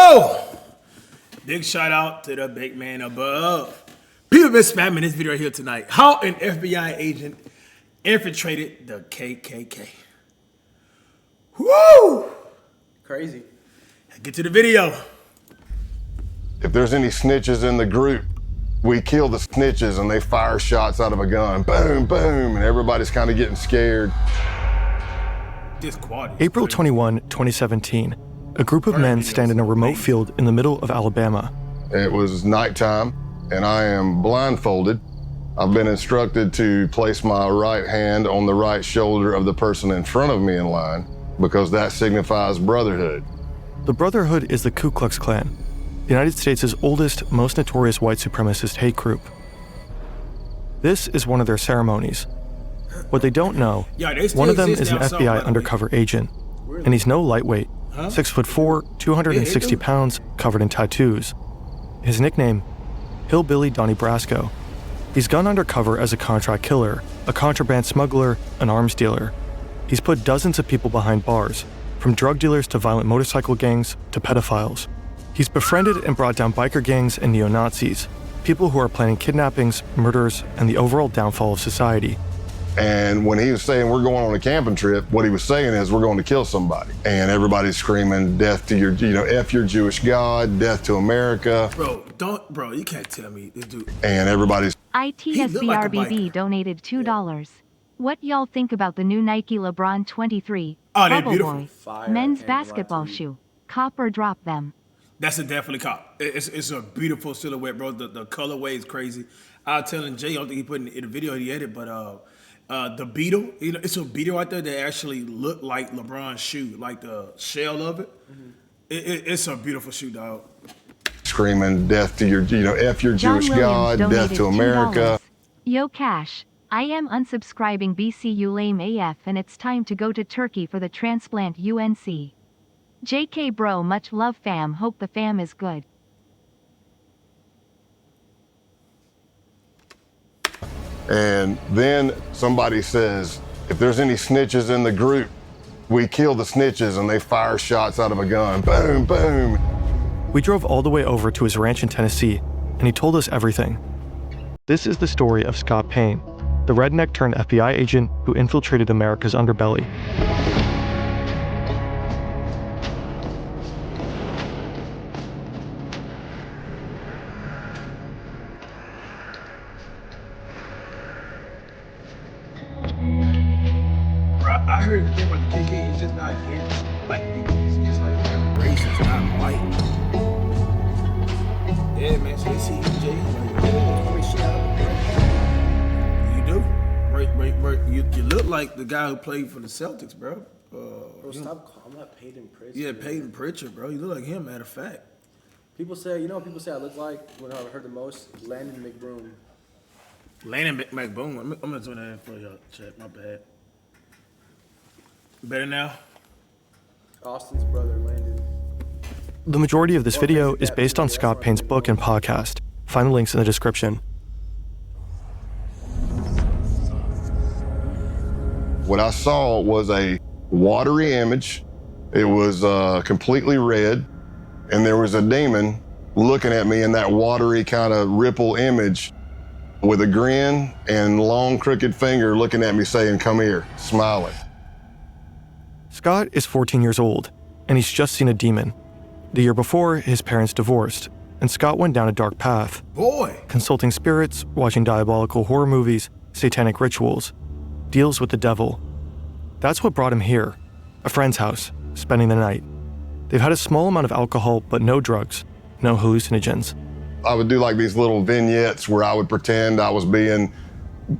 Yo! Big shout out to the big man above. People been spamming this video right here tonight. How an FBI agent infiltrated the KKK. Woo! Crazy. Get to the video. If there's any snitches in the group, we kill the snitches and they fire shots out of a gun. Boom, boom, and everybody's kind of getting scared. This quad is April crazy. 21, 2017. A group of men stand in a remote field in the middle of Alabama. It was nighttime and I am blindfolded. I've been instructed to place my right hand on the right shoulder of the person in front of me in line because that signifies brotherhood. The Brotherhood is the Ku Klux Klan, the United States' oldest, most notorious white supremacist hate group. This is one of their ceremonies. What they don't know, one of them is an FBI undercover agent, and he's no lightweight, 6'4", 260 pounds, covered in tattoos. His nickname, Hillbilly Donnie Brasco. He's gone undercover as a contract killer, a contraband smuggler, an arms dealer. He's put dozens of people behind bars, from drug dealers to violent motorcycle gangs to pedophiles. He's befriended and brought down biker gangs and neo-Nazis, people who are planning kidnappings, murders, and the overall downfall of society. And when he was saying we're going on a camping trip, what he was saying is we're going to kill somebody. And everybody's screaming, death to your, F your Jewish God, death to America. Bro, you can't tell me this dude. And everybody's... ITSBRBB donated $2. What y'all think about the new Nike LeBron 23 Oh, they're Bubble beautiful. Boy Fire. men's Can't lie basketball to you. shoe? Cop or drop them? That's a definitely cop. It's a beautiful silhouette, bro. The colorway is crazy. I was telling Jay, I don't think he put in the video he edited, but the beetle, it's a beetle right there that actually looked like LeBron's shoe, like the shell of it. It's a beautiful shoe, dog. Screaming death to your, F your John Jewish Williams God, death donated to America. $2. Yo Cash, I am unsubscribing BCU lame AF and it's time to go to Turkey for the transplant UNC. JK bro, much love fam, hope the fam is good. And then somebody says, if there's any snitches in the group, we kill the snitches and they fire shots out of a gun. Boom, boom. We drove all the way over to his ranch in Tennessee, and he told us everything. This is the story of Scott Payne, the redneck turned FBI agent who infiltrated America's underbelly. I heard the thing about the KKK is just not against black people. It's just like racist, not white. Yeah, man. So they see you, Jay. You do? Bro, you look like the guy who played for the Celtics, bro. Bro, stop. I'm not Peyton Pritchard. Yeah, Peyton Pritchard, bro. You look like him, matter of fact. People say, what people say I look like when I heard the most? Landon McBroom. Landon McBoom. I'm gonna do that for y'all. Check, my bad. Better now? Austin's brother, Landon. The majority of this video is based on Scott Payne's book and podcast. Find the links in the description. What I saw was a watery image. It was completely red. And there was a demon looking at me in that watery kind of ripple image with a grin and long crooked finger looking at me saying, come here, smiling. Scott is 14 years old, and he's just seen a demon. The year before, his parents divorced, and Scott went down a dark path. Boy! Consulting spirits, watching diabolical horror movies, satanic rituals, deals with the devil. That's what brought him here, a friend's house, spending the night. They've had a small amount of alcohol, but no drugs, no hallucinogens. I would do like these little vignettes where I would pretend I was being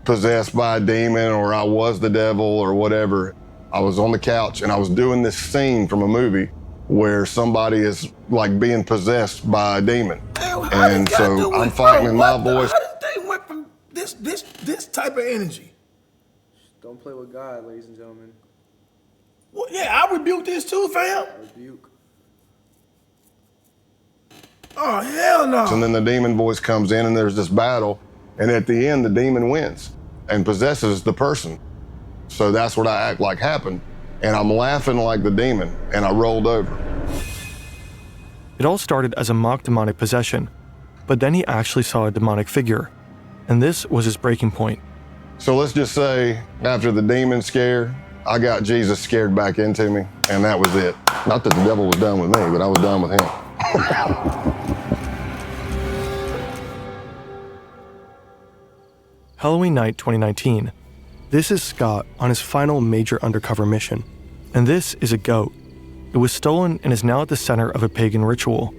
possessed by a demon or I was the devil or whatever. I was on the couch and I was doing this scene from a movie where somebody is like being possessed by a demon. And so I'm fighting in my voice. How did they went from this type of energy? Don't play with God, ladies and gentlemen. Well, yeah, I rebuke this too, fam. Rebuke. Oh, hell no. And then the demon voice comes in and there's this battle. And at the end, the demon wins and possesses the person. So that's what I act like happened. And I'm laughing like the demon, and I rolled over. It all started as a mock demonic possession, but then he actually saw a demonic figure, and this was his breaking point. So let's just say, after the demon scare, I got Jesus scared back into me, and that was it. Not that the devil was done with me, but I was done with him. Halloween night 2019. This is Scott on his final major undercover mission. And this is a goat. It was stolen and is now at the center of a pagan ritual.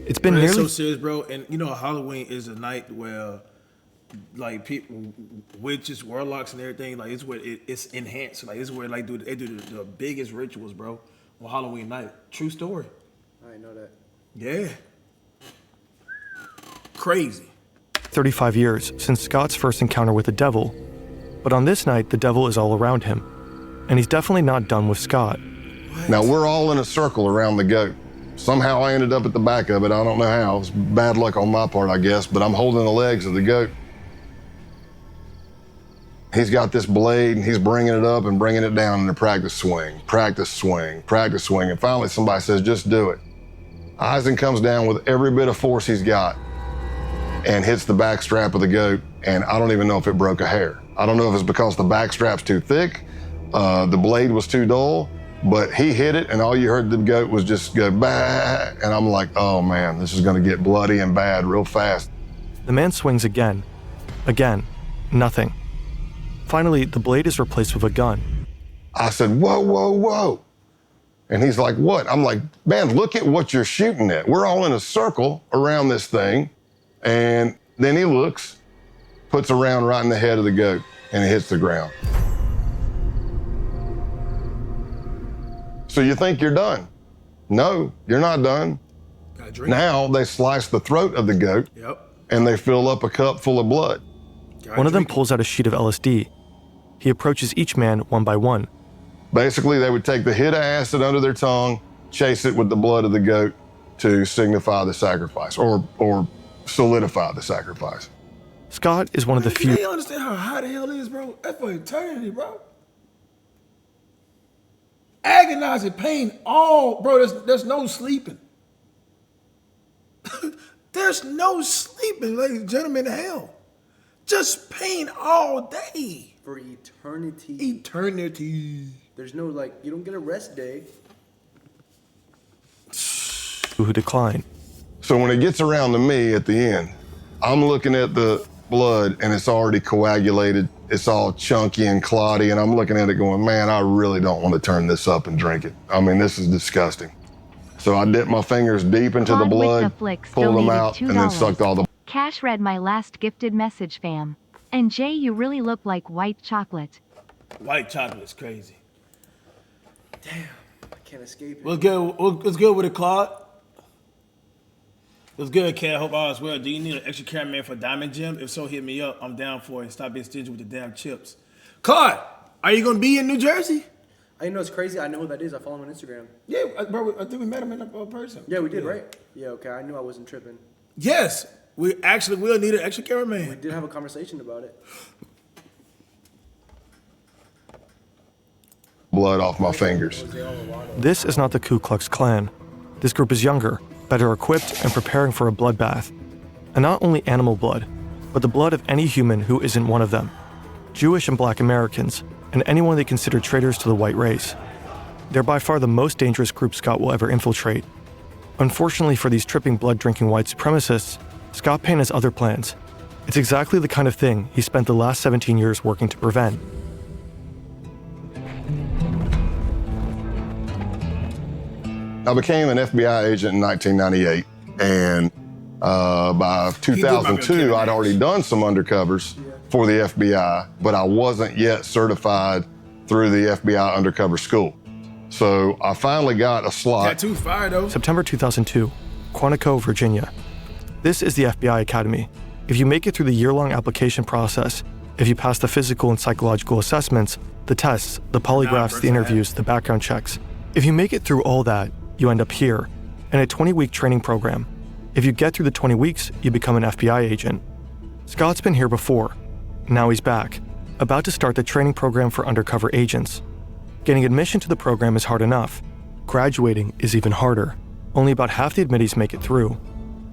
It's been It's nearly... so serious, bro. And you know, Halloween is a night where, like, people, witches, warlocks, and everything, like, it's where it's enhanced. Like, it's where they do the biggest rituals, bro, on Halloween night. True story. I didn't know that. Yeah. Crazy. 35 years since Scott's first encounter with the devil. But on this night, the devil is all around him. And he's definitely not done with Scott. Now, we're all in a circle around the goat. Somehow I ended up at the back of it. I don't know how. It's bad luck on my part, I guess, but I'm holding the legs of the goat. He's got this blade, and he's bringing it up and bringing it down in a practice swing, practice swing, practice swing. And finally, somebody says, just do it. Eisen comes down with every bit of force he's got and hits the back strap of the goat, and I don't even know if it broke a hair. I don't know if it's because the back strap's too thick, the blade was too dull, but he hit it, and all you heard the goat was just go, bah, and I'm like, oh man, this is gonna get bloody and bad real fast. The man swings again. Again. Nothing. Finally, the blade is replaced with a gun. I said, whoa, whoa, whoa. And he's like, what? I'm like, man, look at what you're shooting at. We're all in a circle around this thing. And then he looks, puts a round right in the head of the goat, and it hits the ground. So you think you're done? No, you're not done. Gotta drink. Now they slice the throat of the goat, Yep. and they fill up a cup full of blood. One of them pulls out a sheet of LSD. He approaches each man one by one. Basically, they would take the hit of acid under their tongue, chase it with the blood of the goat to signify the sacrifice, or solidify the sacrifice. Scott is one of the few... You understand how hot the hell it is, bro? That's for eternity, bro. Agonizing pain, bro, there's no sleeping. There's no sleeping, ladies and gentlemen, in hell. Just pain all day. For eternity. Eternity. There's no, like, you don't get a rest day. who decline. So when it gets around to me at the end, I'm looking at the blood and it's already coagulated. It's all chunky and clotty, and I'm looking at it going, man, I really don't want to turn this up and drink it. I mean, this is disgusting. So I dipped my fingers deep into the blood, pulled them out, and then sucked all the... Cash read my last gifted message, fam. And Jay, you really look like white chocolate. White chocolate's crazy. Damn, I can't escape it. What's good with it, Claude? What's good, Cat? Hope all is well. Do you need an extra cameraman for Diamond Gym? If so, hit me up. I'm down for it. Stop being stingy with the damn chips. Claude, are you gonna be in New Jersey? I know it's crazy. I know who that is. I follow him on Instagram. Yeah, bro. I think we met him in person. Yeah, we did, right? Yeah, okay. I knew I wasn't tripping. Yes, we actually will need an extra We cameraman. did have a conversation about it. blood off my fingers. This is not the Ku Klux Klan. This group is younger, better equipped, and preparing for a bloodbath. And not only animal blood, but the blood of any human who isn't one of them. Jewish and Black Americans, and anyone they consider traitors to the white race. They're by far the most dangerous group Scott will ever infiltrate. Unfortunately for these tripping blood-drinking white supremacists, Scott Payne has other plans. It's exactly the kind of thing he spent the last 17 years working to prevent. I became an FBI agent in 1998, and by 2002, I'd already done some undercovers for the FBI, but I wasn't yet certified through the FBI undercover school. So I finally got a slot. Tattoo fire though. September 2002, Quantico, Virginia. This is the FBI Academy. If you make it through the year-long application process, if you pass the physical and psychological assessments, the tests, the polygraphs, the interviews, the background checks, if you make it through all that, you end up here, in a 20-week training program. If you get through the 20 weeks, you become an FBI agent. Scott's been here before. Now he's back, about to start the training program for undercover agents. Getting admission to the program is hard enough. Graduating is even harder. only about half the admittees make it through.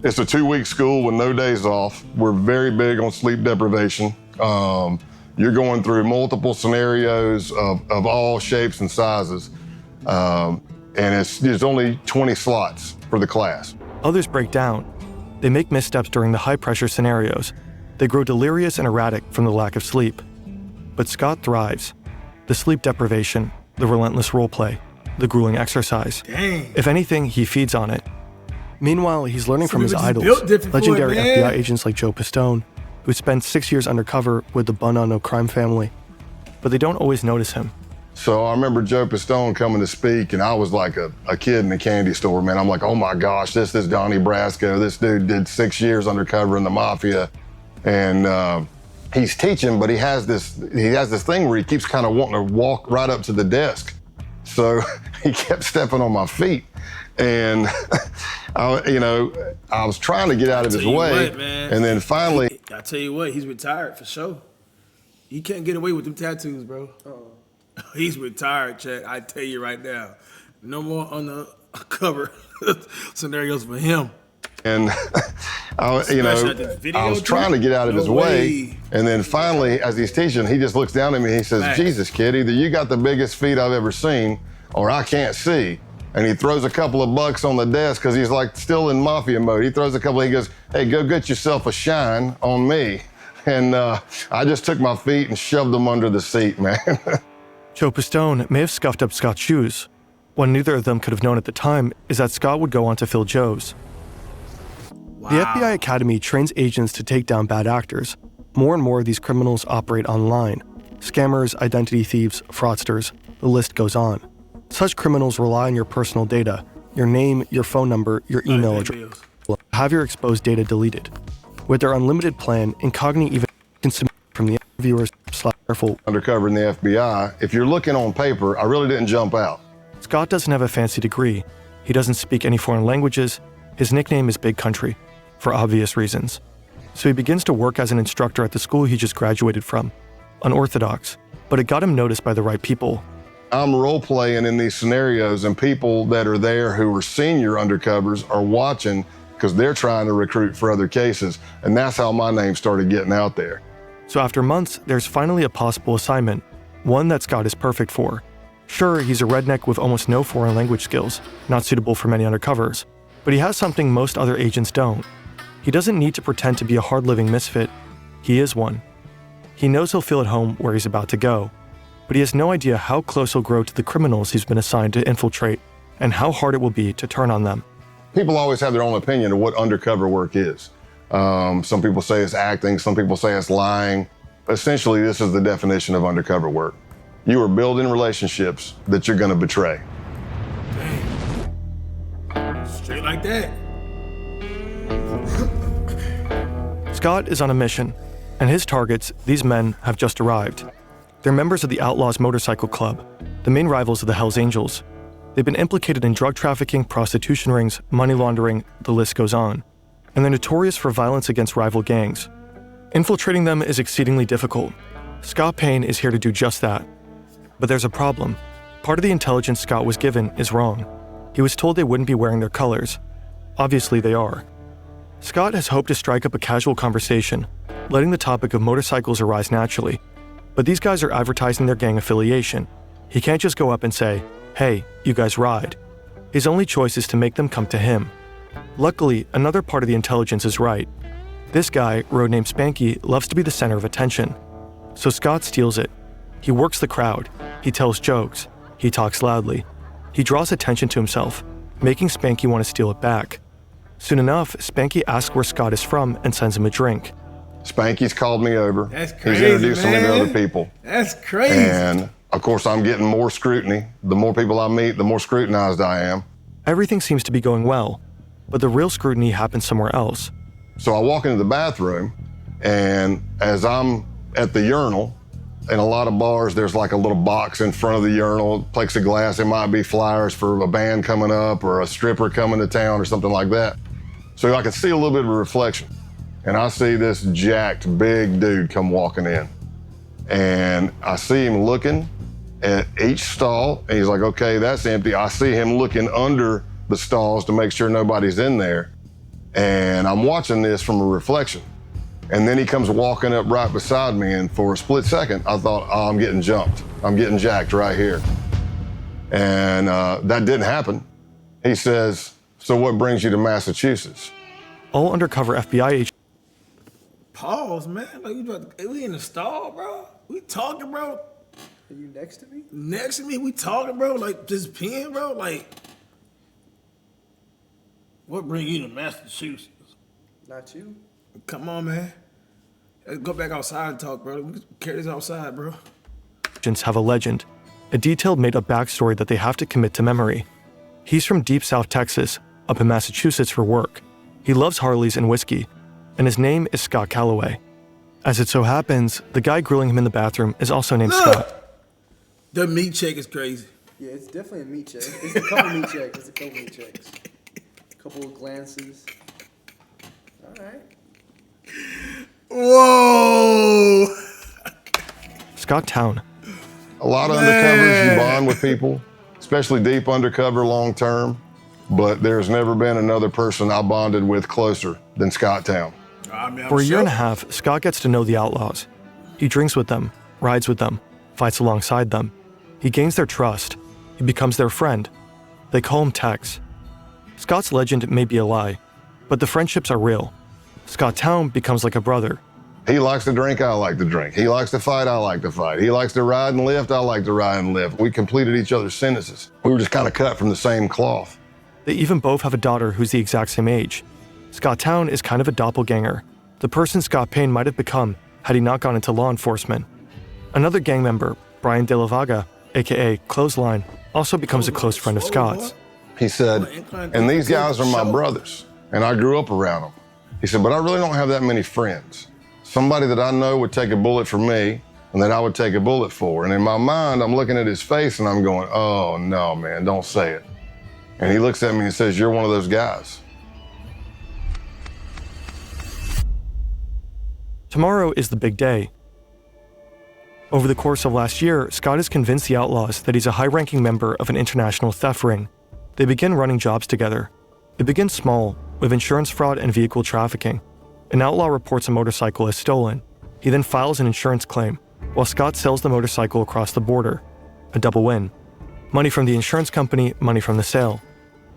It's a 2-week school with no days off. We're very big on sleep deprivation. You're going through multiple scenarios of all shapes and sizes. And there's only 20 slots for the class. Others break down. They make missteps during the high-pressure scenarios. They grow delirious and erratic from the lack of sleep. But Scott thrives. The sleep deprivation, the relentless roleplay, the grueling exercise. Dang. If anything, he feeds on it. Meanwhile, he's learning from his people just idols, built different for it, legendary man. FBI agents like Joe Pistone, who spent 6 years undercover with the Bonanno crime family. But they don't always notice him. So I remember Joe Pistone coming to speak, and I was like a kid in a candy store, man. I'm like, oh my gosh, this is Donnie Brasco. This dude did 6 years undercover in the mafia. And he's teaching, but he has this thing where he keeps kind of wanting to walk right up to the desk. So he kept stepping on my feet. And, I was trying to get out of his way. What, man. And then finally, I tell you what, he's retired for sure. He can't get away with them tattoos, bro. He's retired, Chad. I tell you right now. No more undercover scenarios for him. and I was trying to get out of his way. And then finally, as he's teaching, he just looks down at me and he says, Man. Jesus, kid, either you got the biggest feet I've ever seen or I can't see. And he throws a couple of bucks on the desk because he's like still in mafia mode. He throws a couple, he goes, hey, go get yourself a shine on me. And I just took my feet and shoved them under the seat, man. Joe Pistone may have scuffed up Scott's shoes. What neither of them could have known at the time is that Scott would go on to fill Joe's. Wow. The FBI Academy trains agents to take down bad actors. More and more of these criminals operate online. Scammers, identity thieves, fraudsters, the list goes on. Such criminals rely on your personal data, your name, your phone number, your email address. Have your exposed data deleted. With their unlimited plan, Incogni even can submit from the interviewers /careful. Undercover in the FBI, if you're looking on paper, I really didn't jump out. Scott doesn't have a fancy degree. He doesn't speak any foreign languages. His nickname is Big Country, for obvious reasons. So he begins to work as an instructor at the school he just graduated from. Unorthodox, but it got him noticed by the right people. I'm role-playing in these scenarios, and people that are there who are senior undercovers are watching because they're trying to recruit for other cases, and that's how my name started getting out there. So after months, there's finally a possible assignment, one that Scott is perfect for. Sure, he's a redneck with almost no foreign language skills, not suitable for many undercovers, but he has something most other agents don't. He doesn't need to pretend to be a hard-living misfit. He is one. He knows he'll feel at home where he's about to go, but he has no idea how close he'll grow to the criminals he's been assigned to infiltrate and how hard it will be to turn on them. People always have their own opinion of what undercover work is. Some people say it's acting, some people say it's lying. Essentially, this is the definition of undercover work. You are building relationships that you're going to betray. Straight like that. Scott is on a mission, and his targets, these men, have just arrived. They're members of the Outlaws Motorcycle Club, the main rivals of the Hells Angels. They've been implicated in drug trafficking, prostitution rings, money laundering, the list goes on. And they're notorious for violence against rival gangs. Infiltrating them is exceedingly difficult. Scott Payne is here to do just that. But there's a problem. Part of the intelligence Scott was given is wrong. He was told they wouldn't be wearing their colors. Obviously they are. Scott has hoped to strike up a casual conversation, letting the topic of motorcycles arise naturally. But these guys are advertising their gang affiliation. He can't just go up and say, hey, you guys ride. His only choice is to make them come to him. Luckily, another part of the intelligence is right. This guy, road named Spanky, loves to be the center of attention. So Scott steals it. He works the crowd. He tells jokes. He talks loudly. He draws attention to himself, making Spanky want to steal it back. Soon enough, Spanky asks where Scott is from and sends him a drink. Spanky's called me over. That's crazy, He's introducing me to man. other people. That's crazy. And of course, I'm getting more scrutiny. The more people I meet, the more scrutinized I am. Everything seems to be going well, but the real scrutiny happens somewhere else. So I walk into the bathroom, and as I'm at the urinal, in a lot of bars, there's like a little box in front of the urinal, plexiglass. It might be flyers for a band coming up or a stripper coming to town or something like that. So I can see a little bit of a reflection. And I see this jacked, big dude come walking in. And I see him looking at each stall, and he's like, okay, that's empty. I see him looking under the stalls to make sure nobody's in there. And I'm watching this from a reflection. And then he comes walking up right beside me, and for a split second, I thought, oh, I'm getting jumped. I'm getting jacked right here. And that didn't happen. He says, so what brings you to Massachusetts? All undercover FBI agents. Pause, man. Like, we in the stall, bro. We talking, bro. Are you next to me? Next to me, we talking, bro. Like, just peeing, bro. Like, what bring you to Massachusetts? Not you. Come on, man. Let's go back outside and talk, bro. We can carry this outside, bro. Agents have a legend, a detailed made-up backstory that they have to commit to memory. He's from deep South Texas, up in Massachusetts for work. He loves Harleys and whiskey, and his name is Scott Calloway. As it so happens, the guy grilling him in the bathroom is also named Scott. The meat check is crazy. Yeah, it's definitely a meat check. It's a couple meat checks. It's a couple meat checks. A couple of glances. All right. Whoa! Scott Town. A lot of undercovers, you bond with people, especially deep undercover long term, but there's never been another person I bonded with closer than Scott Town. For a year and a half, Scott gets to know the outlaws. He drinks with them, rides with them, fights alongside them. He gains their trust. He becomes their friend. They call him Tex. Scott's legend may be a lie, but the friendships are real. Scott Town becomes like a brother. He likes to drink, I like to drink. He likes to fight, I like to fight. He likes to ride and lift, I like to ride and lift. We completed each other's sentences. We were just kind of cut from the same cloth. They even both have a daughter who's the exact same age. Scott Town is kind of a doppelganger, the person Scott Payne might have become had he not gone into law enforcement. Another gang member, Brian De La Vaga, aka Clothesline, also becomes a close friend of Scott's. He said, and these guys are my brothers, and I grew up around them. He said, but I really don't have that many friends. Somebody that I know would take a bullet for me and that I would take a bullet for. And in my mind, I'm looking at his face and I'm going, oh no, man, don't say it. And he looks at me and says, you're one of those guys. Tomorrow is the big day. Over the course of last year, Scott has convinced the outlaws that he's a high-ranking member of an international theft ring. They begin running jobs together. It begins small, with insurance fraud and vehicle trafficking. An outlaw reports a motorcycle as stolen. He then files an insurance claim, while Scott sells the motorcycle across the border. A double win. Money from the insurance company, money from the sale.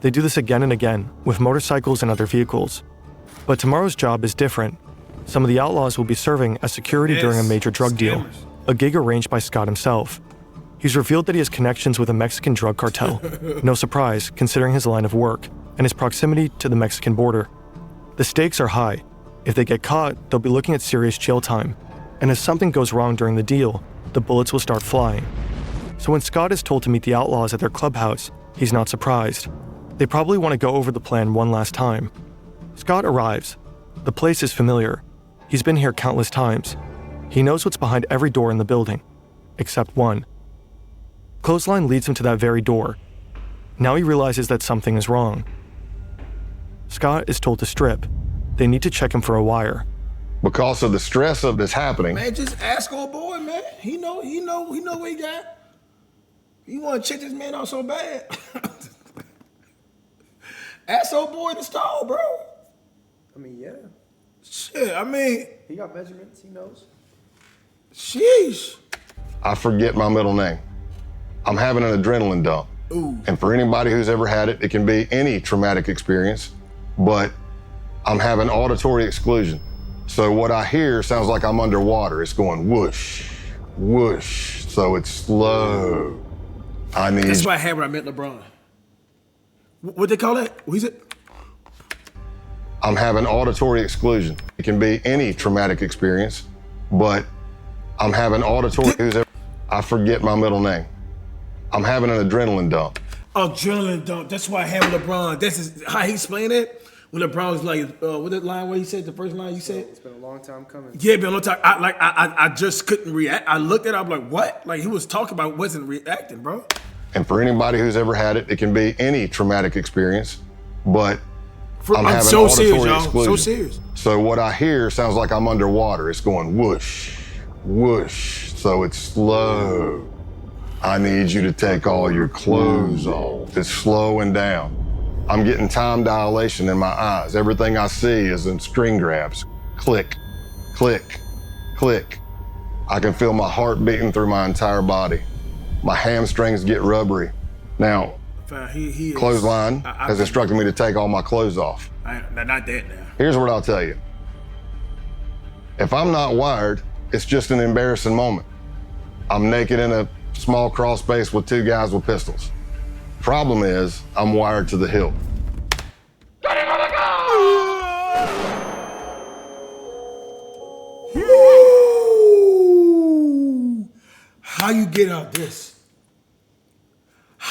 They do this again and again, with motorcycles and other vehicles. But tomorrow's job is different. Some of the outlaws will be serving as security during a major drug deal, a gig arranged by Scott himself. He's revealed that he has connections with a Mexican drug cartel. No surprise, considering his line of work and his proximity to the Mexican border. The stakes are high. If they get caught, they'll be looking at serious jail time. And if something goes wrong during the deal, the bullets will start flying. So when Scott is told to meet the outlaws at their clubhouse, he's not surprised. They probably want to go over the plan one last time. Scott arrives. The place is familiar. He's been here countless times. He knows what's behind every door in the building, except one. Clothesline leads him to that very door. Now he realizes that something is wrong. Scott is told to strip. They need to check him for a wire. Because of the stress of this happening. Man, just ask old boy, man. He know what he got. You want to check this man out so bad? Ask old boy to stall, bro. I mean, yeah. Shit, I mean. He got measurements, he knows. Sheesh. I forget my middle name. I'm having an adrenaline dump. Ooh. And for anybody who's ever had it, it can be any traumatic experience, but I'm having auditory exclusion. So what I hear sounds like I'm underwater. It's going whoosh, whoosh. So it's slow. That's what I had when I met LeBron. What they call that? What is it? I'm having auditory exclusion. It can be any traumatic experience, but I'm having auditory. I forget my middle name. I'm having an adrenaline dump. Adrenaline dump. That's why I had with LeBron. That's how he explained it. When LeBron was like, what that line where he said, the first line you said? It's been a long time coming. Yeah, been a long time. I just couldn't react. I looked at it, I'm like, what? Like he was talking about, wasn't reacting, bro. And for anybody who's ever had it, it can be any traumatic experience, but I'm so serious, y'all. So serious. So what I hear sounds like I'm underwater. It's going whoosh, whoosh. So it's slow. I need you to take all your clothes off. It's slowing down. I'm getting time dilation in my eyes. Everything I see is in screen grabs. Click, click, click. I can feel my heart beating through my entire body. My hamstrings get rubbery. Now, he is, Clothesline has instructed me to take all my clothes off. Not that now. Here's what I'll tell you. If I'm not wired, it's just an embarrassing moment. I'm naked in a small crawl space with two guys with pistols. Problem is, I'm wired to the hilt. Woo! How you get out of this?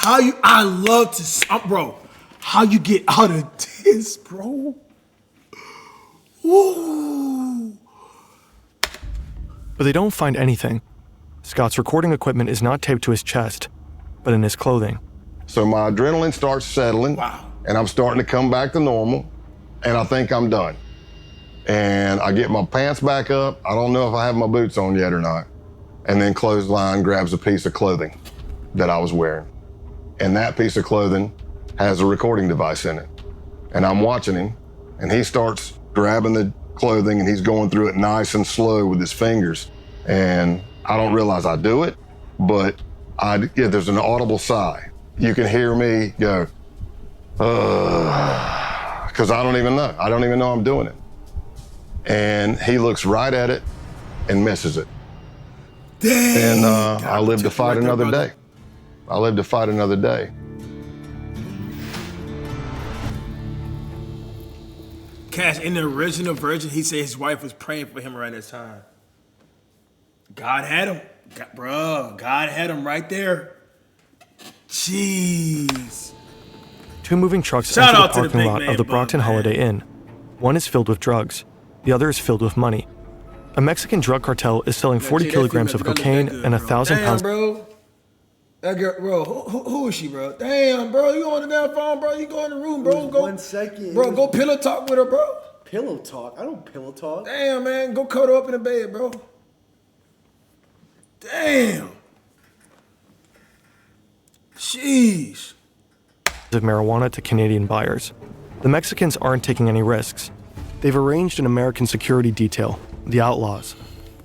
I love to, bro. How you get out of this, bro? Woo! But they don't find anything. Scott's recording equipment is not taped to his chest, but in his clothing. So my adrenaline starts settling, Wow. and I'm starting to come back to normal, and I think I'm done. And I get my pants back up. I don't know if I have my boots on yet or not. And then Clothesline grabs a piece of clothing that I was wearing. And that piece of clothing has a recording device in it. And I'm watching him, and he starts grabbing the clothing, and he's going through it nice and slow with his fingers. And I don't realize I do it, but there's an audible sigh. You can hear me go, because I don't even know. I don't even know I'm doing it. And he looks right at it and misses it. Dang. And I live to fight another day. I live to fight another day. Cash, in the original version, he said his wife was praying for him around this time. God had him. God had him right there. Jeez. Two moving trucks Shout enter the out to the parking big lot man, of the Bub, Brockton man. Holiday Inn. One is filled with drugs. The other is filled with money. A Mexican drug cartel is selling 40 Gee, that kilograms of female don't look cocaine that good, and bro. 1,000 pounds. Damn, bro. That girl, bro. Who is she, bro? Damn, bro. You on the damn phone, bro? You go in the room, bro. It was Go 1 second. Bro, go pillow talk with her, bro. Pillow talk? I don't pillow talk. Damn, man. Go cuddle up in the bed, bro. Damn. Jeez. Of marijuana to Canadian buyers. The Mexicans aren't taking any risks. They've arranged an American security detail, the Outlaws.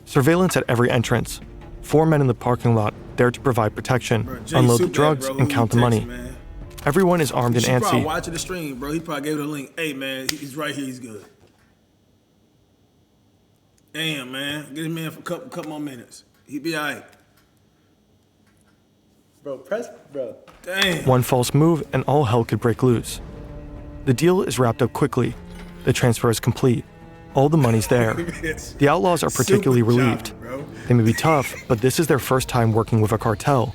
Surveillance at every entrance. 4 men in the parking lot there to provide protection, Bro, Jay unload the Super, drugs, bro, and who count the you money. texting, man? Everyone is armed and She probably antsy. watching the stream, bro. He probably gave her the link. Hey, man, he's right here. He's good. Damn, man. Get his man for a couple more minutes. He be all right. Bro. Damn. One false move and all hell could break loose. The deal is wrapped up quickly. The transfer is complete. All the money's there. The Outlaws are particularly Super job, relieved. bro. They may be tough, but this is their first time working with a cartel.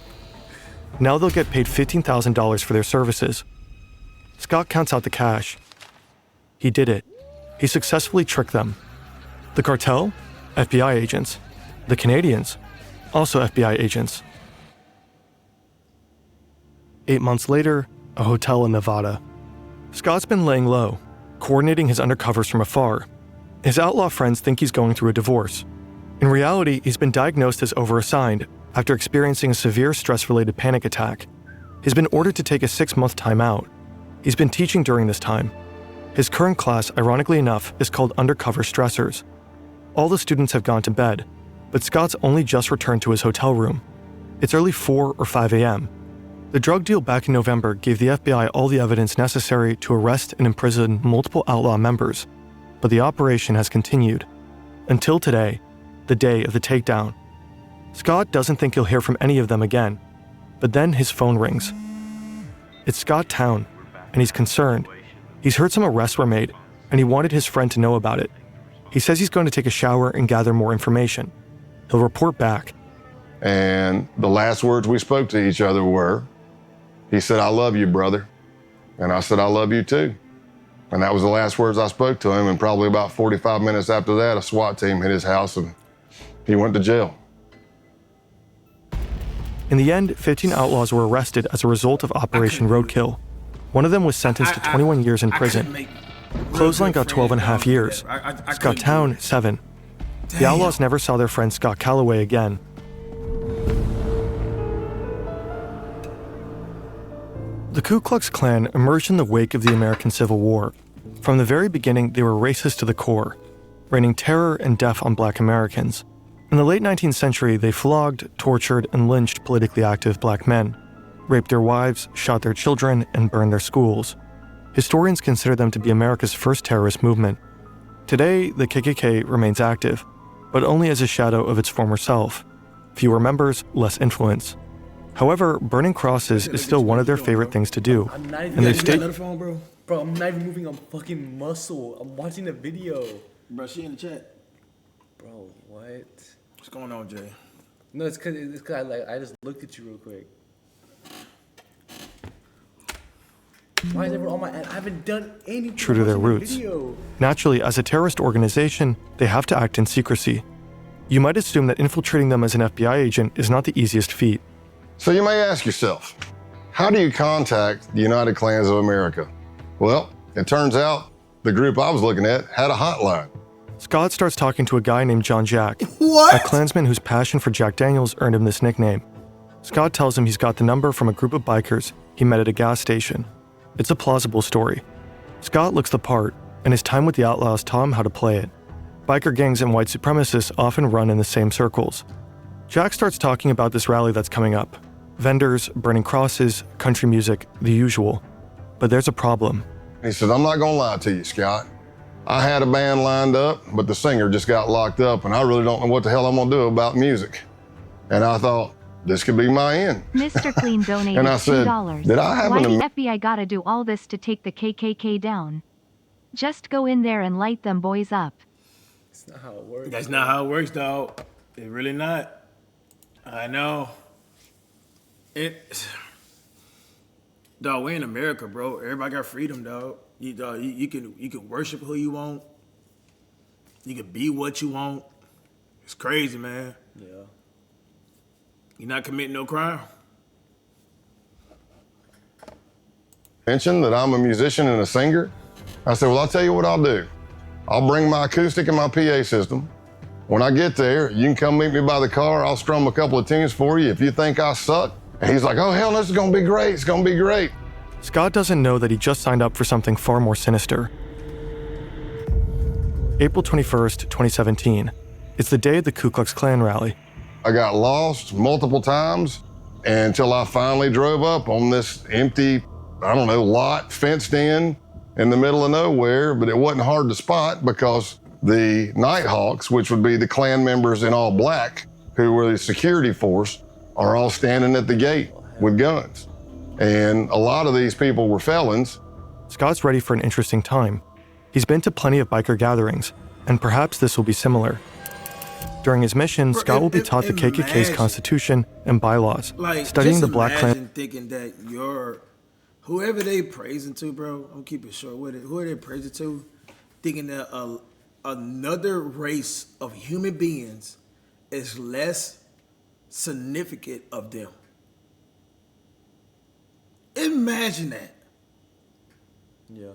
Now they'll get paid $15,000 for their services. Scott counts out the cash. He did it. He successfully tricked them. The cartel? FBI agents. The Canadians? Also FBI agents. 8 months later, a hotel in Nevada. Scott's been laying low, coordinating his undercovers from afar. His outlaw friends think he's going through a divorce. In reality, he's been diagnosed as overassigned after experiencing a severe stress-related panic attack. He's been ordered to take a 6-month timeout. He's been teaching during this time. His current class, ironically enough, is called Undercover Stressors. All the students have gone to bed, but Scott's only just returned to his hotel room. It's early 4 or 5 a.m. The drug deal back in November gave the FBI all the evidence necessary to arrest and imprison multiple outlaw members, but the operation has continued. Until today, the day of the takedown. Scott doesn't think he'll hear from any of them again, but then his phone rings. It's Scott Town, and he's concerned. He's heard some arrests were made, and he wanted his friend to know about it. He says he's going to take a shower and gather more information. He'll report back. And the last words we spoke to each other were, he said, "I love you, brother." And I said, "I love you too." And that was the last words I spoke to him. And probably about 45 minutes after that, a SWAT team hit his house and he went to jail. In the end, 15 outlaws were arrested as a result of Operation Roadkill. One of them was sentenced to 21 years in prison. Clothesline got 12 and a half years. Scott Town, 7. The outlaws never saw their friend Scott Calloway again. The Ku Klux Klan emerged in the wake of the American Civil War. From the very beginning, they were racist to the core, raining terror and death on black Americans. In the late 19th century, they flogged, tortured, and lynched politically active black men, raped their wives, shot their children, and burned their schools. Historians consider them to be America's first terrorist movement. Today, the KKK remains active, but only as a shadow of its former self. Fewer members, less influence. However, burning crosses is still one of their favorite things to do, I'm not even. and they You got stay. another phone, bro? Bro, I'm not even moving a fucking muscle. I'm watching the video. Bro, she in the chat. Bro, what? What's going on, Jay? No, it's cause I just looked at you real quick. Why is everyone on my? I haven't done anything. True to their I'm watching the roots. video. Naturally, as a terrorist organization, they have to act in secrecy. You might assume that infiltrating them as an FBI agent is not the easiest feat. So you may ask yourself, how do you contact the United Klans of America? Well, it turns out the group I was looking at had a hotline. Scott starts talking to a guy named John Jack, What? a Klansman whose passion for Jack Daniels earned him this nickname. Scott tells him he's got the number from a group of bikers he met at a gas station. It's a plausible story. Scott looks the part, and his time with the Outlaws taught him how to play it. Biker gangs and white supremacists often run in the same circles. Jack starts talking about this rally that's coming up. Vendors, burning crosses, country music, the usual. But there's a problem. He said, I'm not gonna lie to you, Scott. I had a band lined up, but the singer just got locked up, and I really don't know what the hell I'm gonna do about music. And I thought, this could be my end. Mr. Clean donated And I said, $2. did I have Why an the FBI gotta do all this to take the KKK down? Just go in there and light them boys up. That's not how it works. That's not how it works, dog. It's really not. I know. Dog, we're in America, bro. Everybody got freedom, dog. You can worship who you want. You can be what you want. It's crazy, man. Yeah. You're not committing no crime. Mentioned that I'm a musician and a singer. I said, well, I'll tell you what I'll do. I'll bring my acoustic and my PA system. When I get there, you can come meet me by the car. I'll strum a couple of tunes for you if you think I suck. And he's like, oh, hell, this is gonna be great. It's gonna be great. Scott doesn't know that he just signed up for something far more sinister. April 21st, 2017. It's the day of the Ku Klux Klan rally. I got lost multiple times until I finally drove up on this empty, lot fenced in the middle of nowhere, but it wasn't hard to spot because the Nighthawks, which would be the Klan members in all black, who were the security force, are all standing at the gate with guns. And a lot of these people were felons. Scott's ready for an interesting time. He's been to plenty of biker gatherings, and perhaps this will be similar. During his mission, Scott will be taught the KKK's imagine. constitution and bylaws, studying just the Black Klan. imagine thinking that whoever they praising to, bro, I'm gonna keep it short with it. Who are they praising to? Thinking that another race of human beings is less significant of them. Imagine that. Yeah.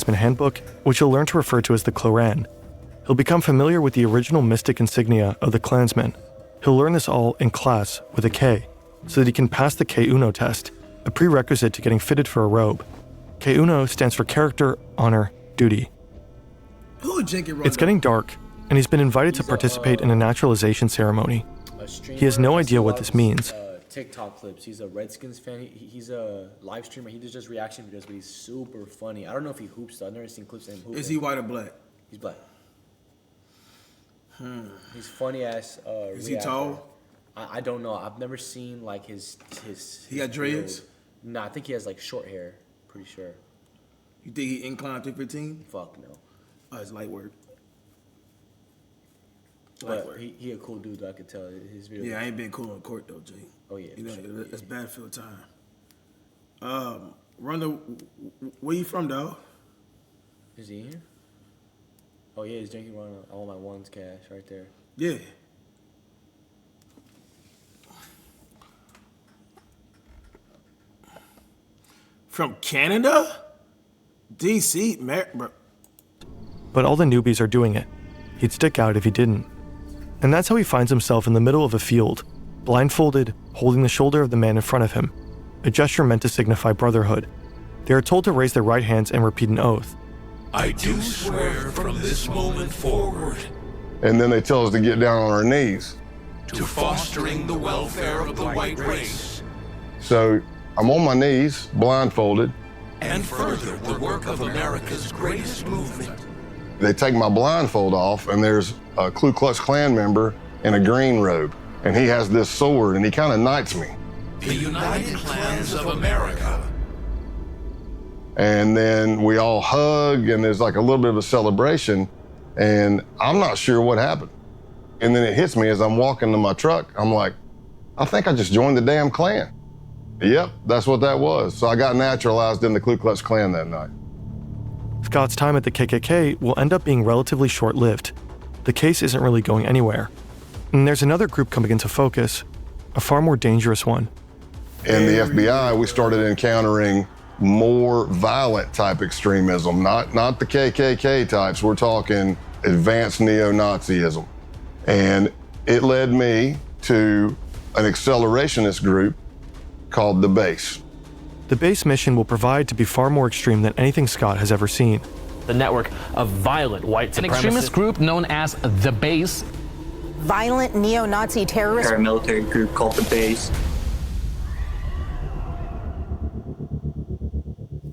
Handbook, which he'll learn to refer to as the Cloran. He'll become familiar with the original mystic insignia of the Klansmen. He'll learn this all in class with a K, so that he can pass the K-Uno test, a prerequisite to getting fitted for a robe. K-Uno stands for character, honor, duty. Who is J.K. It's getting dark, and he's been invited to participate in a naturalization ceremony. He has no idea what this means. TikTok clips. He's a Redskins fan. He's a live streamer. He does just reaction videos, but he's super funny. I don't know if he hoops though. I've never seen clips of him hooping. Is he white or black? He's black. He's funny ass. Is he tall? I don't know. I've never seen like his He got dreads? Nah, I think he has like short hair. Pretty sure. You think he inclined 315? Fuck no. Oh, it's light work. But he a cool dude though, I could tell. His videos. Yeah, I ain't been cool on court though, Jay. Oh yeah. You know, for sure. that's Battlefield time. Rondo, where you from, dog? Is he here? Oh yeah, he's drinking one. I want my ones cash right there. Yeah. From Canada? DC, bro. But all the newbies are doing it. He'd stick out if he didn't. And that's how he finds himself in the middle of a field, blindfolded, holding the shoulder of the man in front of him, a gesture meant to signify brotherhood. They are told to raise their right hands and repeat an oath. I do swear from this moment forward And then they tell us to get down on our knees. to fostering the welfare of the white race, So I'm on my knees, blindfolded. and further the work of America's greatest movement. They take my blindfold off, and there's a Ku Klux Klan member in a green robe. And he has this sword, and he kind of knights me. The United Klans of America. And then we all hug, and there's like a little bit of a celebration. And I'm not sure what happened. And then it hits me as I'm walking to my truck. I'm like, I think I just joined the damn Klan. Yep, that's what that was. So I got naturalized in the Ku Klux Klan that night. Scott's time at the KKK will end up being relatively short-lived. The case isn't really going anywhere. And there's another group coming into focus, a far more dangerous one. In the FBI, we started encountering more violent type extremism, not the KKK types. We're talking advanced neo-Nazism. And it led me to an accelerationist group called The Base. The base mission will provide to be far more extreme than anything Scott has ever seen. The network of violent white An supremacists. extremist group known as The Base. Violent neo-Nazi terrorist paramilitary group called The Base.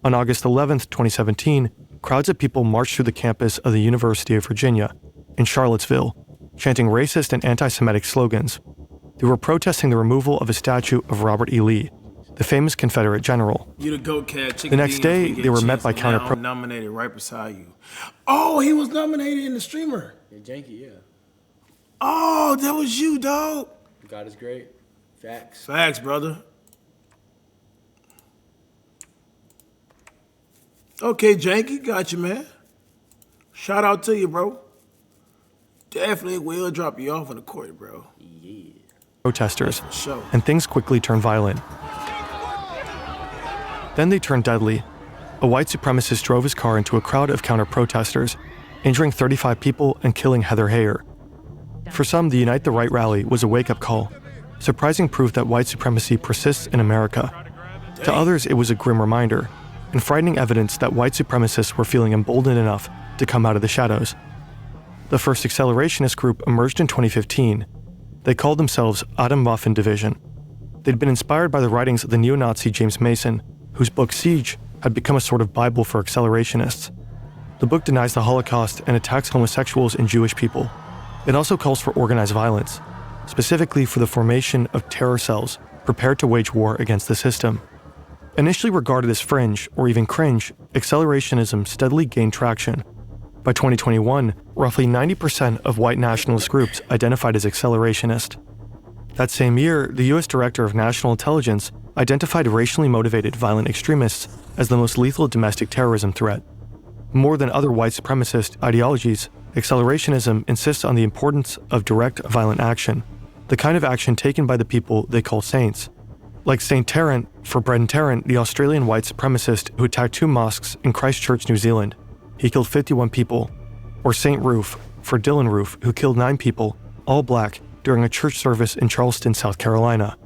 On August 11th, 2017, crowds of people marched through the campus of the University of Virginia in Charlottesville, chanting racist and anti-Semitic slogans. They were protesting the removal of a statue of Robert E. Lee, the famous Confederate general. You the goat cat. The next day, they were met by counter. I'm nominated right beside you. Oh, he was nominated in the streamer. Yeah, Janky, yeah. Oh, that was you, dog. God is great. Facts. Facts, brother. Okay, Janky, got you, man. Shout out to you, bro. Definitely will drop you off in the court, bro. Protesters, For sure. and things quickly turned violent. Then they turned deadly. A white supremacist drove his car into a crowd of counter-protesters, injuring 35 people and killing Heather Heyer. For some, the Unite the Right rally was a wake-up call, surprising proof that white supremacy persists in America. To others, it was a grim reminder, and frightening evidence that white supremacists were feeling emboldened enough to come out of the shadows. The first accelerationist group emerged in 2015. They called themselves Atom Waffen Division. They'd been inspired by the writings of the neo-Nazi James Mason, whose book Siege had become a sort of Bible for accelerationists. The book denies the Holocaust and attacks homosexuals and Jewish people. It also calls for organized violence, specifically for the formation of terror cells prepared to wage war against the system. Initially regarded as fringe or even cringe, accelerationism steadily gained traction. By 2021, roughly 90% of white nationalist groups identified as accelerationist. That same year, the US Director of National Intelligence identified racially motivated violent extremists as the most lethal domestic terrorism threat. More than other white supremacist ideologies, accelerationism insists on the importance of direct violent action, the kind of action taken by the people they call saints. Like St. Tarrant, for Brendan Tarrant, the Australian white supremacist who attacked 2 mosques in Christchurch, New Zealand. He killed 51 people. Or St. Roof, for Dylan Roof, who killed 9 people, all black, during a church service in Charleston, South Carolina.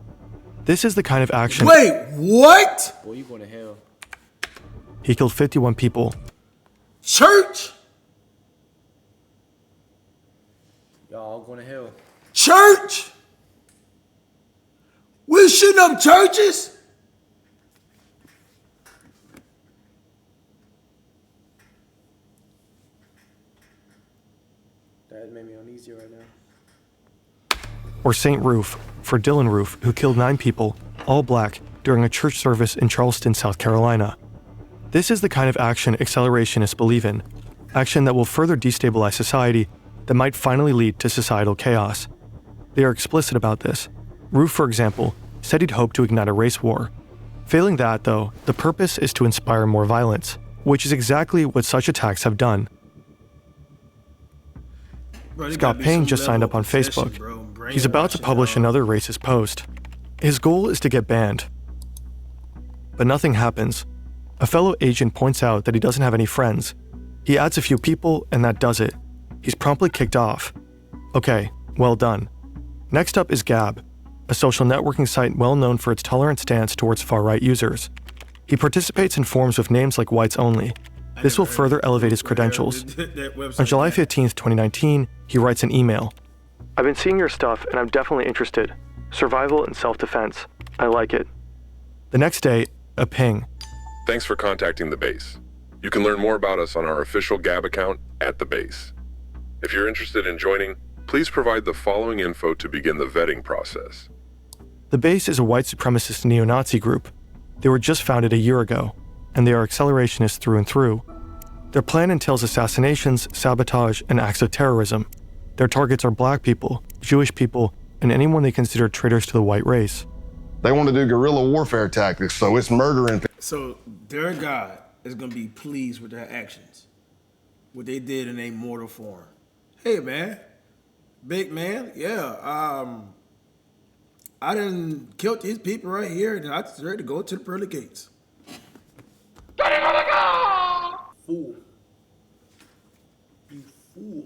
This is the kind of action— Wait, what? Boy, you going to hell. He killed 51 people. Church? Y'all all going to hell. Church? We shooting up churches? That made me uneasy right now. Or St. Roof, for Dylan Roof, who killed 9 people, all black, during a church service in Charleston, South Carolina. This is the kind of action accelerationists believe in, action that will further destabilize society, that might finally lead to societal chaos. They are explicit about this. Roof, for example, said he'd hoped to ignite a race war. Failing that, though, the purpose is to inspire more violence, which is exactly what such attacks have done. Bro, Scott Payne just signed up on Facebook. He's about to publish another racist post. His goal is to get banned. But nothing happens. A fellow agent points out that he doesn't have any friends. He adds a few people, and that does it. He's promptly kicked off. Okay, well done. Next up is Gab. a social networking site well known for its tolerant stance towards far-right users. He participates in forums with names like Whites Only. This will further elevate his credentials. On July 15th, 2019, he writes an email. I've been seeing your stuff and I'm definitely interested. Survival and self-defense. I like it. The next day, a ping. Thanks for contacting the base. You can learn more about us on our official Gab account at the base. If you're interested in joining, please provide the following info to begin the vetting process. The base is a white supremacist neo-Nazi group. They were just founded a year ago, and they are accelerationists through and through. Their plan entails assassinations, sabotage, and acts of terrorism. Their targets are black people, Jewish people, and anyone they consider traitors to the white race. They want to do guerrilla warfare tactics, so it's murdering. So their God is going to be pleased with their actions, what they did in a mortal form. Hey, man, big man, yeah, I done killed these people right here, and I deserve to go to the pearly gates. Fool. You fool.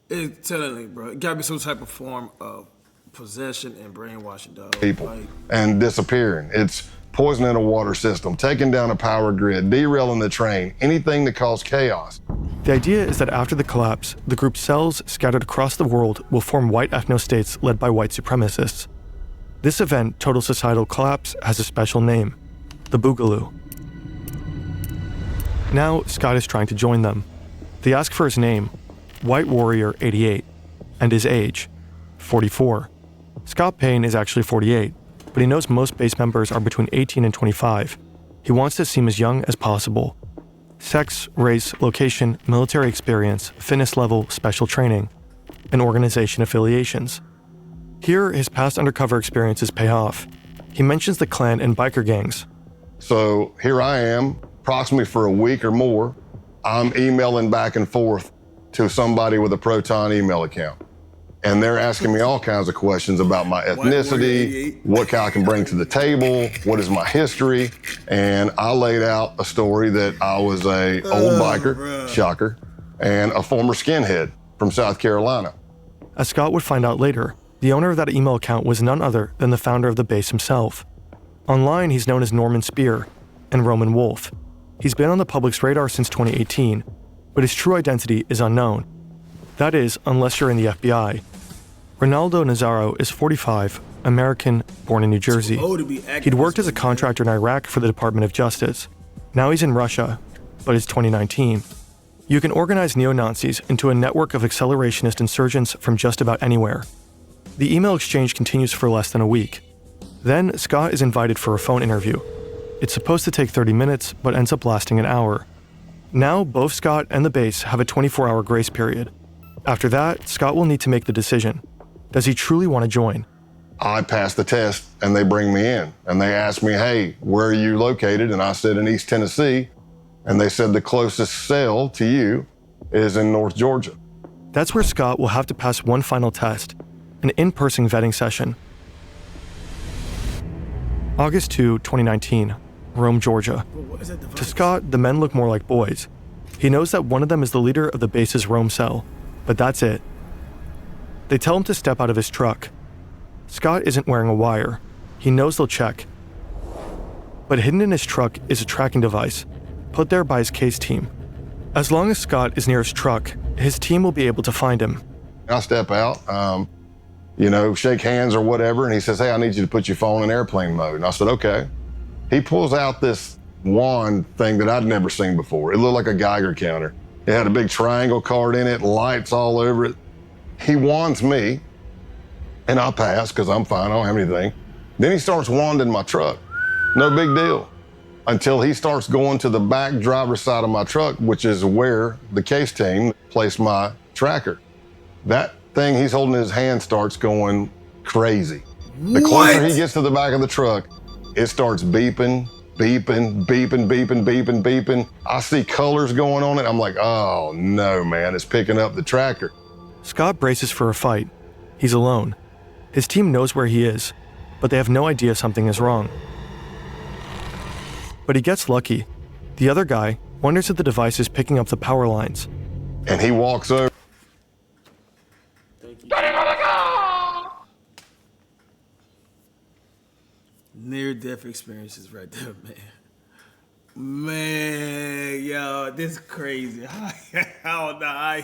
It's telling me, bro, it got to be some type of form of possession and brainwashing, dog. People and disappearing. It's poisoning a water system, taking down a power grid, derailing the train, anything that causes chaos. The idea is that after the collapse, the group's cells scattered across the world will form white ethno-states led by white supremacists. This event, total societal collapse, has a special name, the Boogaloo. Now, Scott is trying to join them. They ask for his name, White Warrior 88, and his age, 44. Scott Payne is actually 48, but he knows most base members are between 18 and 25. He wants to seem as young as possible. Sex, race, location, military experience, fitness level, special training, and organization affiliations. Here, his past undercover experiences pay off. He mentions the Klan and biker gangs. So here I am, approximately for a week or more, I'm emailing back and forth to somebody with a Proton email account. And they're asking me all kinds of questions about my ethnicity, what I can bring to the table, what is my history. And I laid out a story that I was a old biker, shocker, and a former skinhead from South Carolina. As Scott would find out later, the owner of that email account was none other than the founder of the base himself. Online, he's known as Norman Spear and Roman Wolf. He's been on the public's radar since 2018, but his true identity is unknown. That is, unless you're in the FBI. Ronaldo Nazaro is 45, American, born in New Jersey. He'd worked as a contractor in Iraq for the Department of Justice. Now he's in Russia, but it's 2019. You can organize neo-Nazis into a network of accelerationist insurgents from just about anywhere. The email exchange continues for less than a week. Then, Scott is invited for a phone interview. It's supposed to take 30 minutes, but ends up lasting an hour. Now, both Scott and the base have a 24-hour grace period. After that, Scott will need to make the decision. Does he truly want to join? I passed the test, and they bring me in. And they asked me, hey, where are you located? And I said, in East Tennessee. And they said the closest cell to you is in North Georgia. That's where Scott will have to pass one final test, an in-person vetting session. August 2, 2019, Rome, Georgia. To Scott, the men look more like boys. He knows that one of them is the leader of the base's Rome cell, but that's it. They tell him to step out of his truck. Scott isn't wearing a wire. He knows they'll check. But hidden in his truck is a tracking device, put there by his case team. As long as Scott is near his truck, his team will be able to find him. I step out, shake hands or whatever, and he says, hey, I need you to put your phone in airplane mode. And I said, okay. He pulls out this wand thing that I'd never seen before. It looked like a Geiger counter. It had a big triangle card in it, lights all over it. He wands me, and I pass because I'm fine, I don't have anything. Then he starts wanding my truck. No big deal. Until he starts going to the back driver's side of my truck, which is where the case team placed my tracker. That thing he's holding in his hand starts going crazy. The closer he gets to the back of the truck, it starts beeping, beeping, beeping, beeping, beeping, beeping. I see colors going on it. I'm like, oh no, man, it's picking up the tracker. Scott braces for a fight. He's alone. His team knows where he is, but they have no idea something is wrong. But he gets lucky. The other guy wonders if the device is picking up the power lines. And he walks over. near-death experiences right there, man. Man, yo, this crazy. How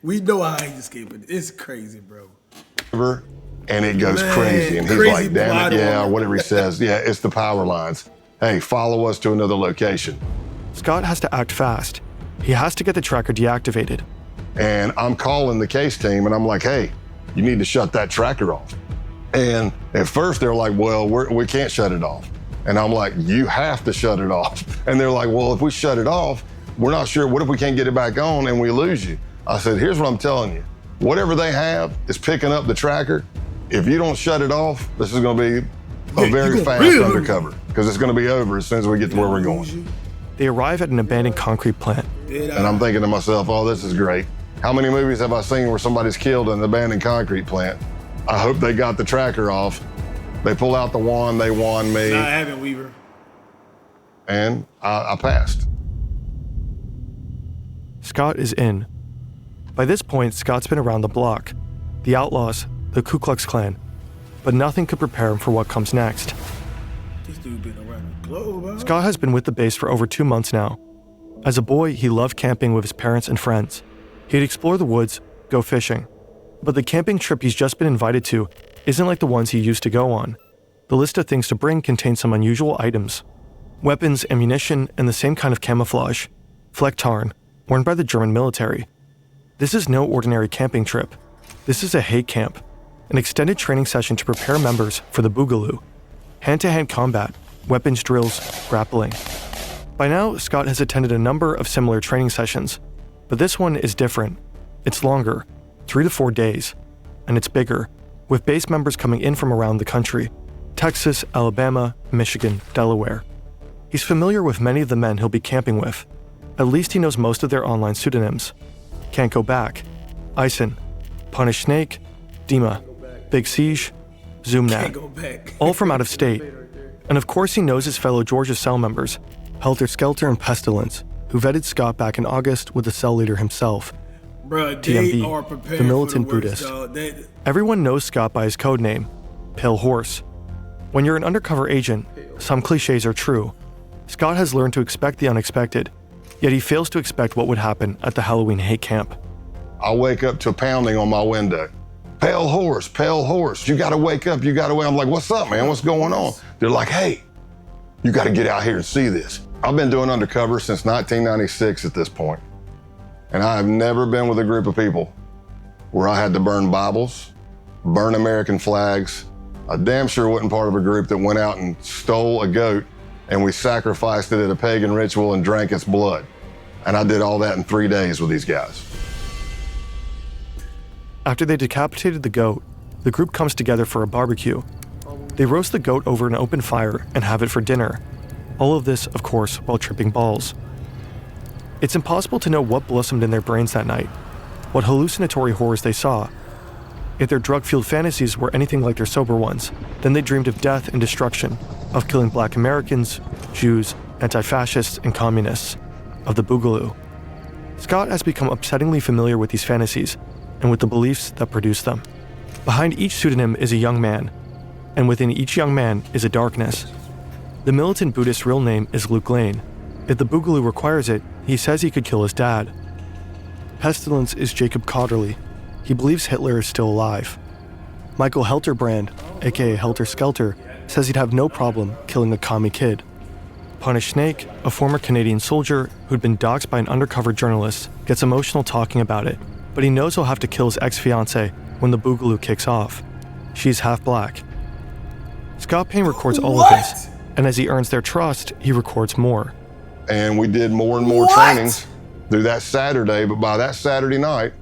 we know how he's escaping. It's crazy, bro. And it goes crazy. And he's like, damn it, yeah, or whatever he says. Yeah, it's the power lines. Hey, follow us to another location. Scott has to act fast. He has to get the tracker deactivated. And I'm calling the case team and I'm like, hey, you need to shut that tracker off. And at first they're like, well, we can't shut it off. And I'm like, you have to shut it off. And they're like, well, if we shut it off, we're not sure. What if we can't get it back on and we lose you? I said, here's what I'm telling you. Whatever they have is picking up the tracker. If you don't shut it off, this is going to be a very fast undercover because it's going to be over as soon as we get to where we're going. They arrive at an abandoned concrete plant. And I'm thinking to myself, oh, this is great. How many movies have I seen where somebody's killed in an abandoned concrete plant? I hope they got the tracker off. They pull out the wand, they wand me. No, I haven't, Weaver. And I passed. Scott is in. By this point, Scott's been around the block. The outlaws, the Ku Klux Klan. But nothing could prepare him for what comes next. This dude been around the globe, huh? Scott has been with the base for over 2 months now. As a boy, he loved camping with his parents and friends. He'd explore the woods, go fishing. But the camping trip he's just been invited to isn't like the ones he used to go on. The list of things to bring contains some unusual items. Weapons, ammunition, and the same kind of camouflage. Flecktarn, worn by the German military. This is no ordinary camping trip. This is a hate camp, an extended training session to prepare members for the Boogaloo. Hand-to-hand combat, weapons drills, grappling. By now, Scott has attended a number of similar training sessions, but this one is different. It's longer, 3 to 4 days, and it's bigger, with base members coming in from around the country. Texas, Alabama, Michigan, Delaware. He's familiar with many of the men he'll be camping with. At least he knows most of their online pseudonyms. Can't Go Back, Ison, Punish Snake, Dima, Big Siege, Zoomnat, all from out of state. And of course he knows his fellow Georgia cell members, Helter Skelter and Pestilence, who vetted Scott back in August with the cell leader himself, Bruh, TMB, the militant Buddhist. Everyone knows Scott by his code name, Pale Horse. When you're an undercover agent, some cliches are true. Scott has learned to expect the unexpected, yet he fails to expect what would happen at the Halloween hate camp. I wake up to pounding on my window. Pale horse, you gotta wake up, you gotta wake up. I'm like, what's up, man, what's going on? They're like, hey, you gotta get out here and see this. I've been doing undercover since 1996 at this point. And I have never been with a group of people where I had to burn Bibles, burn American flags. I damn sure wasn't part of a group that went out and stole a goat and we sacrificed it at a pagan ritual and drank its blood. And I did all that in 3 days with these guys. After they decapitated the goat, the group comes together for a barbecue. They roast the goat over an open fire and have it for dinner. All of this, of course, while tripping balls. It's impossible to know what blossomed in their brains that night, what hallucinatory horrors they saw. If their drug-fueled fantasies were anything like their sober ones, then they dreamed of death and destruction, of killing Black Americans, Jews, anti-fascists, and communists, of the Boogaloo. Scott has become upsettingly familiar with these fantasies, and with the beliefs that produce them. Behind each pseudonym is a young man, and within each young man is a darkness. The militant Buddhist's real name is Luke Lane. If the Boogaloo requires it, he says he could kill his dad. Pestilence is Jacob Cotterly. He believes Hitler is still alive. Michael Helterbrand, aka Helter Skelter, says he'd have no problem killing a commie kid. Punish Snake, a former Canadian soldier who'd been doxxed by an undercover journalist, gets emotional talking about it, but he knows he'll have to kill his ex-fiancée when the Boogaloo kicks off. She's half black. Scott Payne records all of this, and as he earns their trust, he records more. And we did more and more trainings through that Saturday, but by that Saturday night,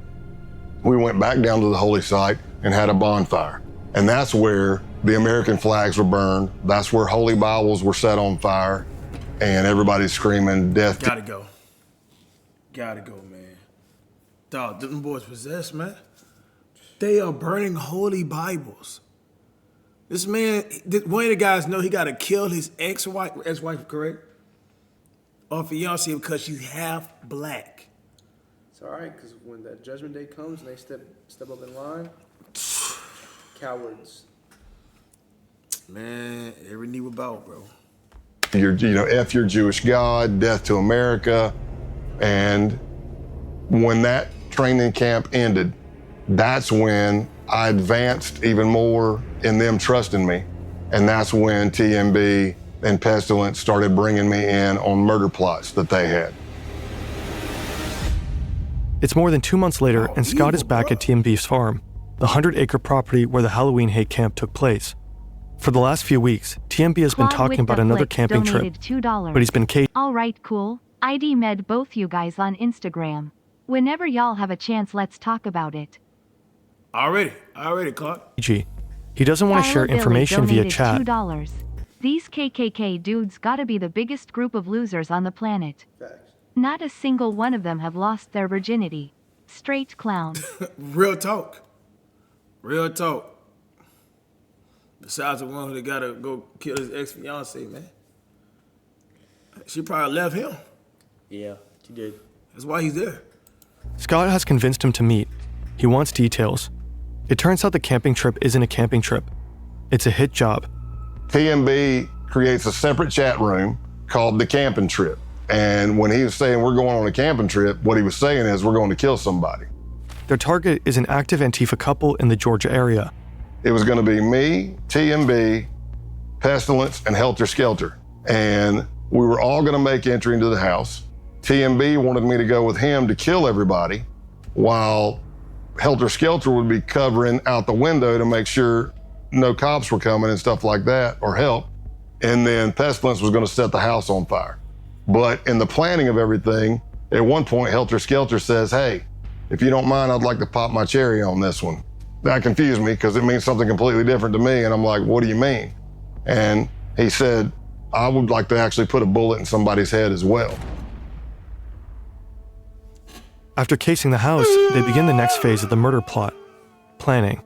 we went back down to the holy site and had a bonfire. And that's where the American flags were burned. That's where holy Bibles were set on fire. And everybody's screaming, death. Gotta go, man. Dog, them boys possessed, man. They are burning holy Bibles. This man, one of the guys know he gotta kill his ex-wife, correct? Or fiancée because she's half black. It's all right, because when that judgment day comes and they step up in line, cowards. Man, every knee will bow, bro. F your Jewish God, death to America. And when that training camp ended, that's when I advanced even more in them trusting me. And that's when TMB and Pestilence started bringing me in on murder plots that they had. It's more than 2 months later, and Scott is back at TMB's farm, the 100-acre property where the Halloween hate camp took place. For the last few weeks, TMB has been talking about another camping trip, but he's been All right, cool. ID med both you guys on Instagram. Whenever y'all have a chance, let's talk about it. Already, Clark. He doesn't want to share information via chat. $2. These KKK dudes gotta be the biggest group of losers on the planet. Facts. Not a single one of them have lost their virginity. Straight clowns. Real talk. Besides the one who gotta go kill his ex-fiancée, man. She probably left him. Yeah, she did. That's why he's there. Scott has convinced him to meet. He wants details. It turns out the camping trip isn't a camping trip. It's a hit job. TMB creates a separate chat room called the camping trip. And when he was saying we're going on a camping trip, what he was saying is we're going to kill somebody. Their target is an active Antifa couple in the Georgia area. It was going to be me, TMB, Pestilence, and Helter Skelter. And we were all going to make entry into the house. TMB wanted me to go with him to kill everybody, while Helter Skelter would be covering out the window to make sure no cops were coming and stuff like that, or help. And then Pestilence was going to set the house on fire. But in the planning of everything, at one point, Helter Skelter says, hey, if you don't mind, I'd like to pop my cherry on this one. That confused me because it means something completely different to me. And I'm like, what do you mean? And he said, I would like to actually put a bullet in somebody's head as well. After casing the house, they begin the next phase of the murder plot, planning.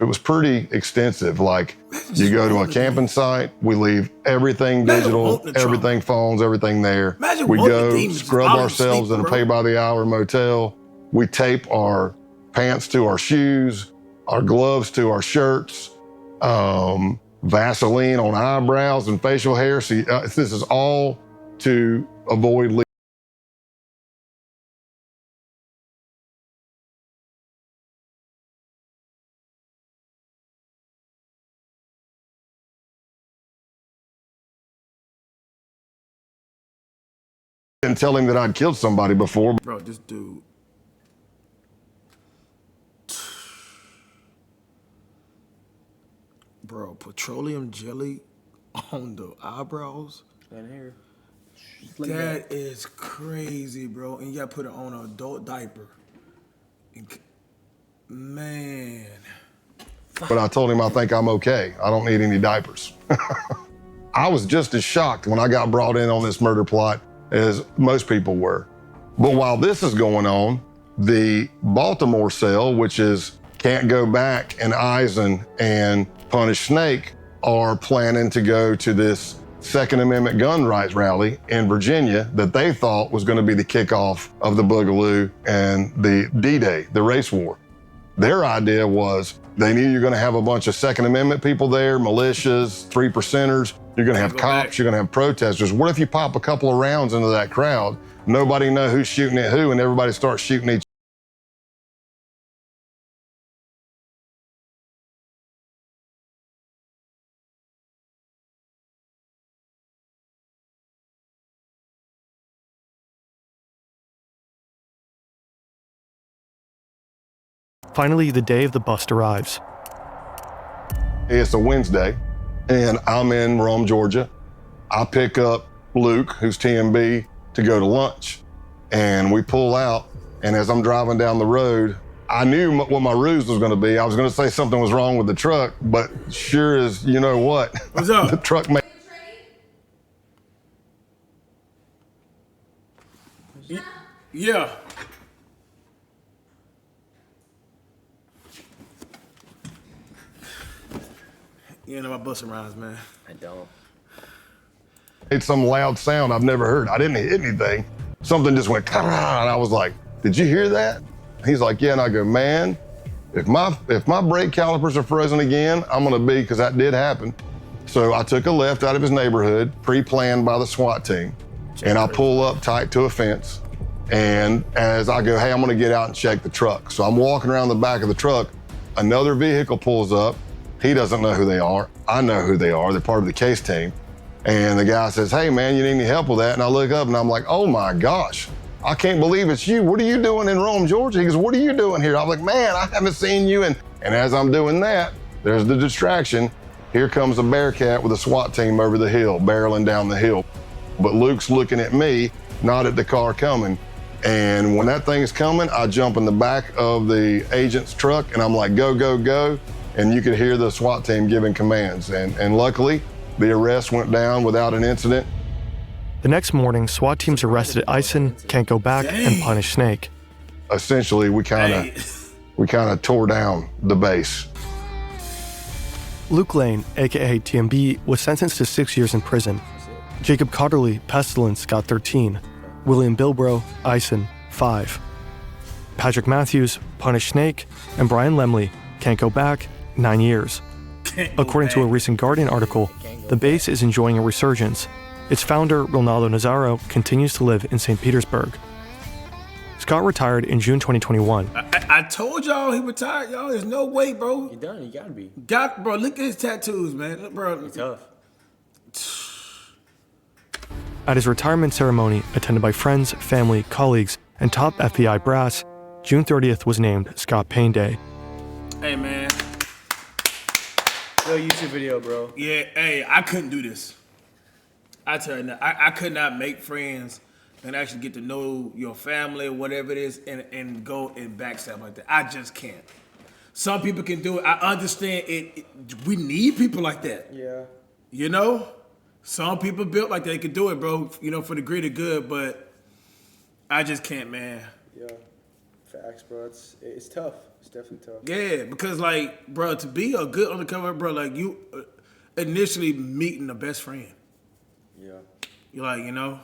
It was pretty extensive. Like, you go to a camping site, we leave everything digital, everything phones, everything there. We go scrub ourselves at a pay-by-the-hour motel. We tape our pants to our shoes, our gloves to our shirts, Vaseline on eyebrows and facial hair. See, this is all to avoid and tell him that I'd killed somebody before. Bro, this dude. Bro, petroleum jelly on the eyebrows? And hair. That is crazy, bro. And you gotta put it on an adult diaper. Man. But I told him I think I'm okay. I don't need any diapers. I was just as shocked when I got brought in on this murder plot as most people were. But while this is going on, the Baltimore cell, which is Can't Go Back and Eisen and Punish Snake, are planning to go to this Second Amendment gun rights rally in Virginia that they thought was going to be the kickoff of the Boogaloo and the D-Day, the race war. Their idea was they knew you're going to have a bunch of Second Amendment people there, militias, 3%ers. You're going to have cops, you're going to have protesters. What if you pop a couple of rounds into that crowd, nobody know who's shooting at who, and everybody starts shooting each other? Finally, the day of the bust arrives. It's a Wednesday, and I'm in Rome, Georgia. I pick up Luke, who's TMB, to go to lunch. And we pull out, and as I'm driving down the road, I knew what my ruse was gonna be. I was gonna say something was wrong with the truck, but sure as you know what, what's up? The truck made... Yeah. You know my busting rhymes, man. I don't. It's some loud sound I've never heard. I didn't hit anything. Something just went, and I was like, did you hear that? He's like, yeah, and I go, man, if my brake calipers are frozen again, I'm gonna be, because that did happen. So I took a left out of his neighborhood, pre-planned by the SWAT team, and I pull up tight to a fence. And as I go, hey, I'm gonna get out and check the truck. So I'm walking around the back of the truck, another vehicle pulls up. He doesn't know who they are. I know who they are. They're part of the case team. And the guy says, hey man, you need any help with that? And I look up and I'm like, oh my gosh, I can't believe it's you. What are you doing in Rome, Georgia? He goes, what are you doing here? I'm like, man, I haven't seen you. And as I'm doing that, there's the distraction. Here comes a Bearcat with a SWAT team over the hill, barreling down the hill. But Luke's looking at me, not at the car coming. And when that thing is coming, I jump in the back of the agent's truck and I'm like, go, go, go. And you could hear the SWAT team giving commands. And luckily, the arrest went down without an incident. The next morning, SWAT teams arrested Ison, Can't Go Back, and Punish Snake. Essentially, we kind of tore down the base. Luke Lane, aka TMB, was sentenced to 6 years in prison. Jacob Cotterly, Pestilence, got 13. William Bilbro, Ison, 5. Patrick Matthews, Punish Snake, and Brian Lemley, Can't Go Back, 9 years. According to a recent Guardian article, the base is enjoying a resurgence. Its founder, Ronaldo Nazzaro, continues to live in St. Petersburg. Scott retired in June 2021. I told y'all he retired, y'all. There's no way, bro. He done. He gotta be. Bro, look at his tattoos, man. Look, bro. He's tough. At his retirement ceremony, attended by friends, family, colleagues, and top FBI brass, June 30th was named Scott Payne Day. Hey, man. Yo, YouTube video, bro. Yeah, hey, I couldn't do this. I tell you now, I could not make friends and actually get to know your family or whatever it is and go and backstab like that. I just can't. Some people can do it. I understand it. We need people like that. Yeah. You know? Some people built like they could do it, bro, you know, for the greater good, but I just can't, man. Yeah. Facts, bro. It's tough. It's definitely tough. Yeah, because, like, bro, to be a good undercover, bro, like, you initially meeting the best friend. Yeah. You're like, you know?